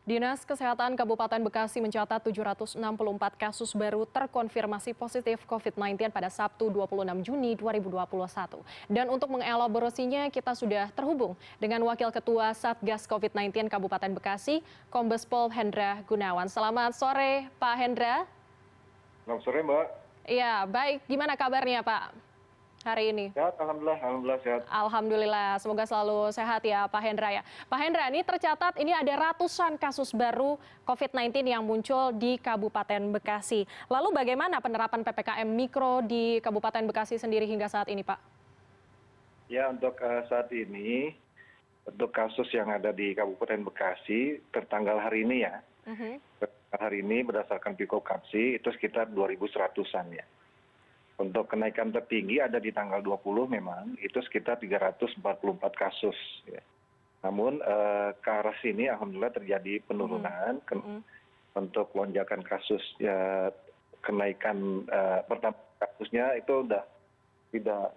Dinas Kesehatan Kabupaten Bekasi mencatat 764 kasus baru terkonfirmasi positif COVID-19 pada Sabtu 26 Juni 2021. Dan untuk mengelaborasinya, kita sudah terhubung dengan Wakil Ketua Satgas COVID-19 Kabupaten Bekasi, Kombes Pol Hendra Gunawan. Selamat sore, Pak Hendra. Selamat sore, Mbak. Ya, baik. Gimana kabarnya, Pak, hari ini? Sehat, alhamdulillah sehat. Alhamdulillah, semoga selalu sehat ya Pak Hendra ya. Pak Hendra, ini tercatat ini ada ratusan kasus baru COVID-19 yang muncul di Kabupaten Bekasi. Lalu bagaimana penerapan PPKM Mikro di Kabupaten Bekasi sendiri hingga saat ini, Pak? Ya, untuk saat ini, untuk kasus yang ada di Kabupaten Bekasi, tertanggal hari ini ya. Hari ini berdasarkan Piko Kapsi itu sekitar 2.100-an ya. Untuk kenaikan tertinggi ada di tanggal 20 memang, itu sekitar 344 kasus. Ya. Namun ke arah sini alhamdulillah terjadi penurunan untuk lonjakan kasus. Ya, kenaikan pertama kasusnya itu udah tidak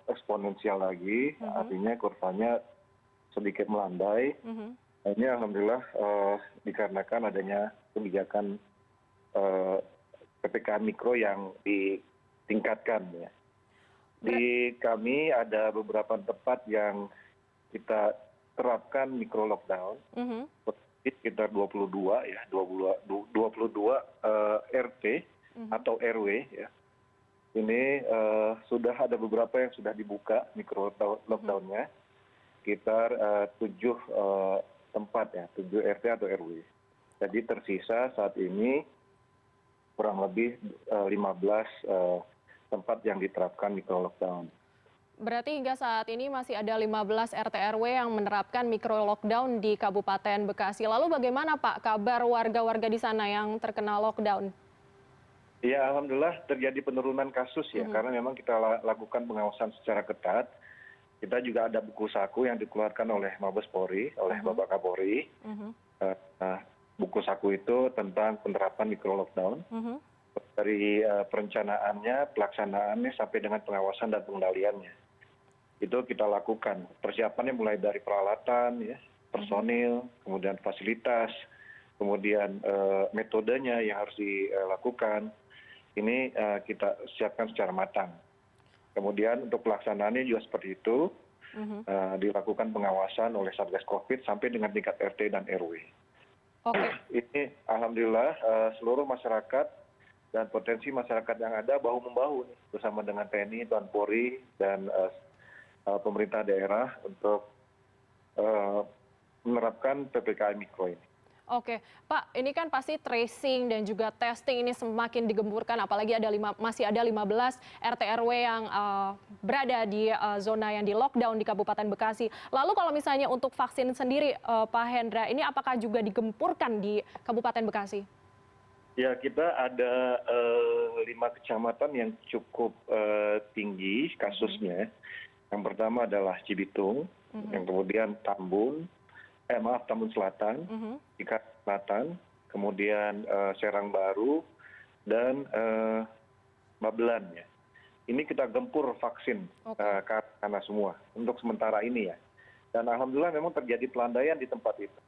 eksponensial lagi, artinya kurvanya sedikit melandai. Ini alhamdulillah dikarenakan adanya kebijakan PPKM Mikro yang ditingkatkan ya. Di kami ada beberapa tempat yang kita terapkan mikro lockdown, sekitar 22 ya, 22 RT atau RW ya. Ini sudah ada beberapa yang sudah dibuka mikro lockdownnya, sekitar 7 tempat ya, 7 RT atau RW. Jadi tersisa saat ini kurang lebih 15 tempat yang diterapkan mikro lockdown. Berarti hingga saat ini masih ada 15 RT RW yang menerapkan mikro lockdown di Kabupaten Bekasi. Lalu bagaimana Pak kabar warga-warga di sana yang terkena lockdown? Ya, alhamdulillah terjadi penurunan kasus ya, karena memang kita lakukan pengawasan secara ketat. Kita juga ada buku saku yang dikeluarkan oleh Mabes Polri, oleh Bapak Kapolri. Buku saku itu tentang penerapan mikro lockdown. Dari perencanaannya, pelaksanaannya, sampai dengan pengawasan dan pengendaliannya. Itu kita lakukan. Persiapannya mulai dari peralatan, ya, personil, kemudian fasilitas, kemudian metodenya yang harus dilakukan. Ini kita siapkan secara matang. Kemudian untuk pelaksanaannya juga seperti itu, dilakukan pengawasan oleh Satgas COVID sampai dengan tingkat RT dan RW. Ini alhamdulillah seluruh masyarakat dan potensi masyarakat yang ada bahu-membahu bersama dengan TNI, dan Polri, dan pemerintah daerah untuk menerapkan PPKM Mikro ini. Oke, Pak, ini kan pasti tracing dan juga testing ini semakin digemburkan, apalagi masih ada 15 RT RW yang berada di zona yang di lockdown di Kabupaten Bekasi. Lalu kalau misalnya untuk vaksin sendiri, Pak Hendra, ini apakah juga digempurkan di Kabupaten Bekasi? Ya, kita ada 5 kecamatan yang cukup tinggi kasusnya. Yang pertama adalah Cibitung, yang kemudian Tambun Selatan, Cikarang Selatan, kemudian Serang Baru, dan Babelan ya. Ini kita gempur vaksin karena semua untuk sementara ini ya. Dan alhamdulillah memang terjadi pelandaian di tempat itu.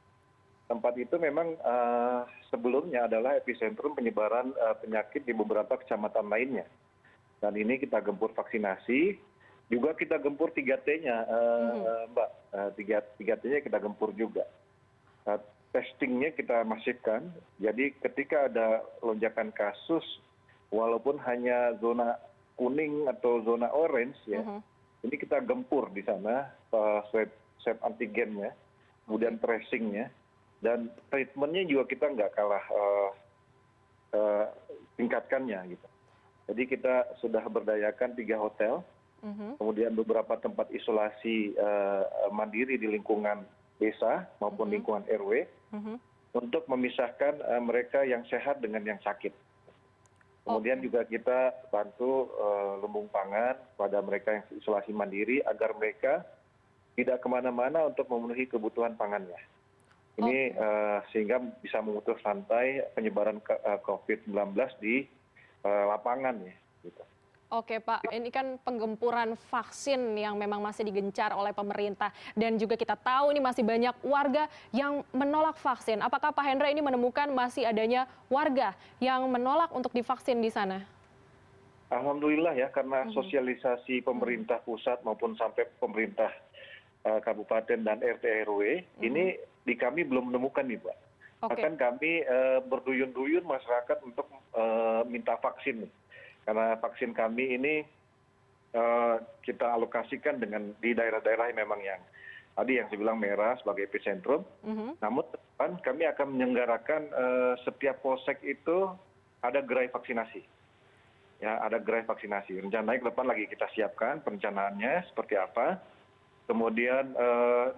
Tempat itu memang sebelumnya adalah epicentrum penyebaran penyakit di beberapa kecamatan lainnya. Dan ini kita gempur vaksinasi. Juga kita gempur 3T-nya, Mbak. 3T-nya kita gempur juga. Testingnya kita masifkan. Jadi ketika ada lonjakan kasus, walaupun hanya zona kuning atau zona orange, ya, ini kita gempur di sana swab antigennya, kemudian tracingnya, dan treatmentnya juga kita nggak kalah tingkatkannya gitu. Jadi kita sudah berdayakan 3 hotel. Kemudian beberapa tempat isolasi mandiri di lingkungan desa maupun lingkungan RW untuk memisahkan mereka yang sehat dengan yang sakit. Kemudian juga kita bantu lumbung pangan pada mereka yang isolasi mandiri agar mereka tidak kemana-mana untuk memenuhi kebutuhan pangannya. Ini sehingga bisa memutus rantai penyebaran COVID-19 di lapangan ya. Gitu. Oke Pak, ini kan penggempuran vaksin yang memang masih digencar oleh pemerintah dan juga kita tahu ini masih banyak warga yang menolak vaksin. Apakah Pak Hendra ini menemukan masih adanya warga yang menolak untuk divaksin di sana? Alhamdulillah ya, karena sosialisasi pemerintah pusat maupun sampai pemerintah kabupaten dan RT RW, ini di kami belum menemukan nih Pak. Oke. Bahkan kami berduyun-duyun masyarakat untuk minta vaksin nih. Karena vaksin kami ini kita alokasikan di daerah-daerah yang memang yang tadi yang saya bilang merah sebagai epicentrum. Namun depan kami akan menyelenggarakan setiap polsek itu ada gerai vaksinasi. Ya, ada gerai vaksinasi. Rencananya ke depan lagi kita siapkan perencanaannya seperti apa. Kemudian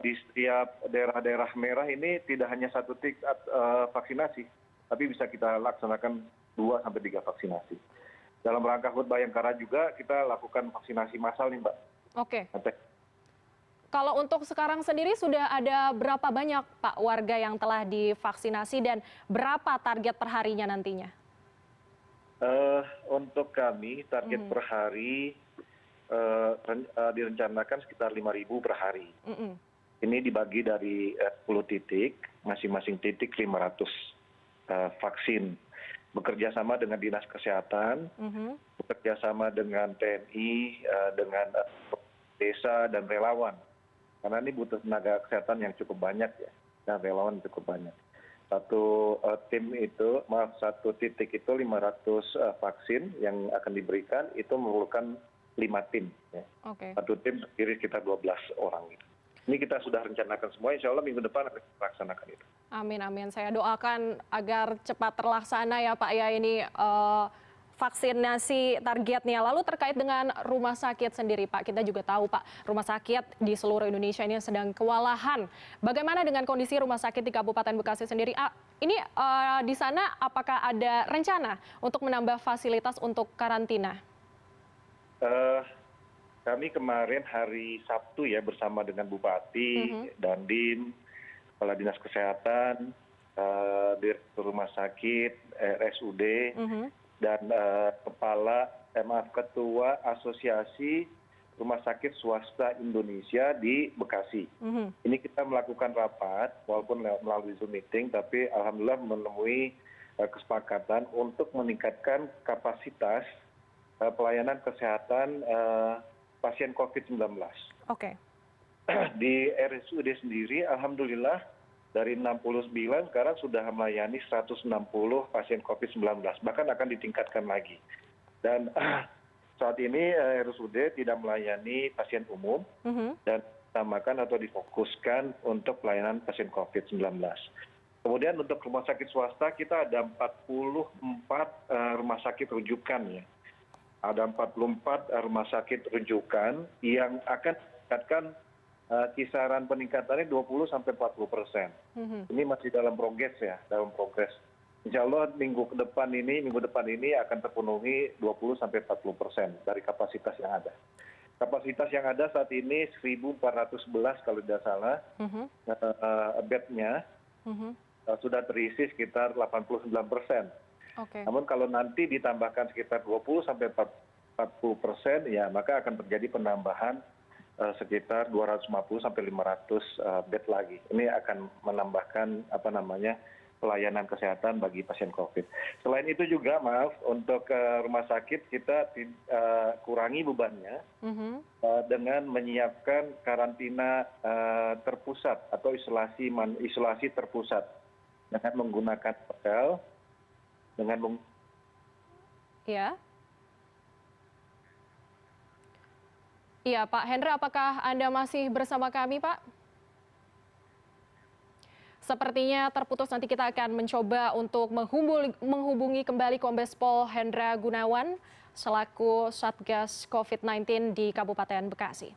di setiap daerah-daerah merah ini tidak hanya satu titik vaksinasi, tapi bisa kita laksanakan 2 sampai 3 vaksinasi. Dalam rangka HUT Bayangkara juga kita lakukan vaksinasi massal nih Mbak. Oke. Kalau untuk sekarang sendiri sudah ada berapa banyak Pak warga yang telah divaksinasi dan berapa target perharinya nantinya? Untuk kami target per hari direncanakan sekitar 5.000 per hari. Ini dibagi dari 10 titik, masing-masing titik 500 vaksin. Bekerja sama dengan Dinas Kesehatan, bekerja sama dengan TNI, dengan desa dan relawan. Karena ini butuh tenaga kesehatan yang cukup banyak ya, dan relawan cukup banyak. Satu titik itu 500 vaksin yang akan diberikan, itu memerlukan 5 tim. Ya. Satu tim terdiri sekitar 12 orang. Gitu. Ini kita sudah rencanakan semua, insya Allah minggu depan akan kita laksanakan itu. Amin, amin. Saya doakan agar cepat terlaksana ya Pak ya ini vaksinasi targetnya. Lalu terkait dengan rumah sakit sendiri Pak, kita juga tahu Pak, rumah sakit di seluruh Indonesia ini sedang kewalahan. Bagaimana dengan kondisi rumah sakit di Kabupaten Bekasi sendiri? Ini di sana apakah ada rencana untuk menambah fasilitas untuk karantina? Kami kemarin hari Sabtu ya bersama dengan Bupati, Dandim, Kepala Dinas Kesehatan, Direktur Rumah Sakit, RSUD, dan Ketua Asosiasi Rumah Sakit Swasta Indonesia di Bekasi. Ini kita melakukan rapat, walaupun melalui Zoom meeting, tapi alhamdulillah menemui kesepakatan untuk meningkatkan kapasitas pelayanan kesehatan pasien COVID-19. Oke. Di RSUD sendiri, alhamdulillah dari 69 sekarang sudah melayani 160 pasien COVID-19, bahkan akan ditingkatkan lagi. Dan saat ini RSUD tidak melayani pasien umum dan ditambahkan atau difokuskan untuk pelayanan pasien COVID-19. Kemudian untuk rumah sakit swasta kita ada 44 rumah sakit rujukan ya. Ada 44 rumah sakit rujukan yang akan meningkatkan kisaran peningkatannya 20-40%. Ini masih dalam progres ya, dalam progres. Insya Allah minggu depan ini akan terpenuhi 20-40% dari kapasitas yang ada. Kapasitas yang ada saat ini 1.411 kalau tidak salah, bednya sudah terisi sekitar 89%. Namun kalau nanti ditambahkan sekitar 20-40%, ya maka akan terjadi penambahan sekitar 250-500 bed lagi. Ini akan menambahkan pelayanan kesehatan bagi pasien COVID. Selain itu juga untuk rumah sakit kita kurangi bebannya dengan menyiapkan karantina terpusat atau isolasi terpusat dengan menggunakan hotel. Iya, Pak Hendra, apakah Anda masih bersama kami, Pak? Sepertinya terputus, nanti kita akan mencoba untuk menghubungi kembali Kombes Pol Hendra Gunawan selaku Satgas COVID-19 di Kabupaten Bekasi.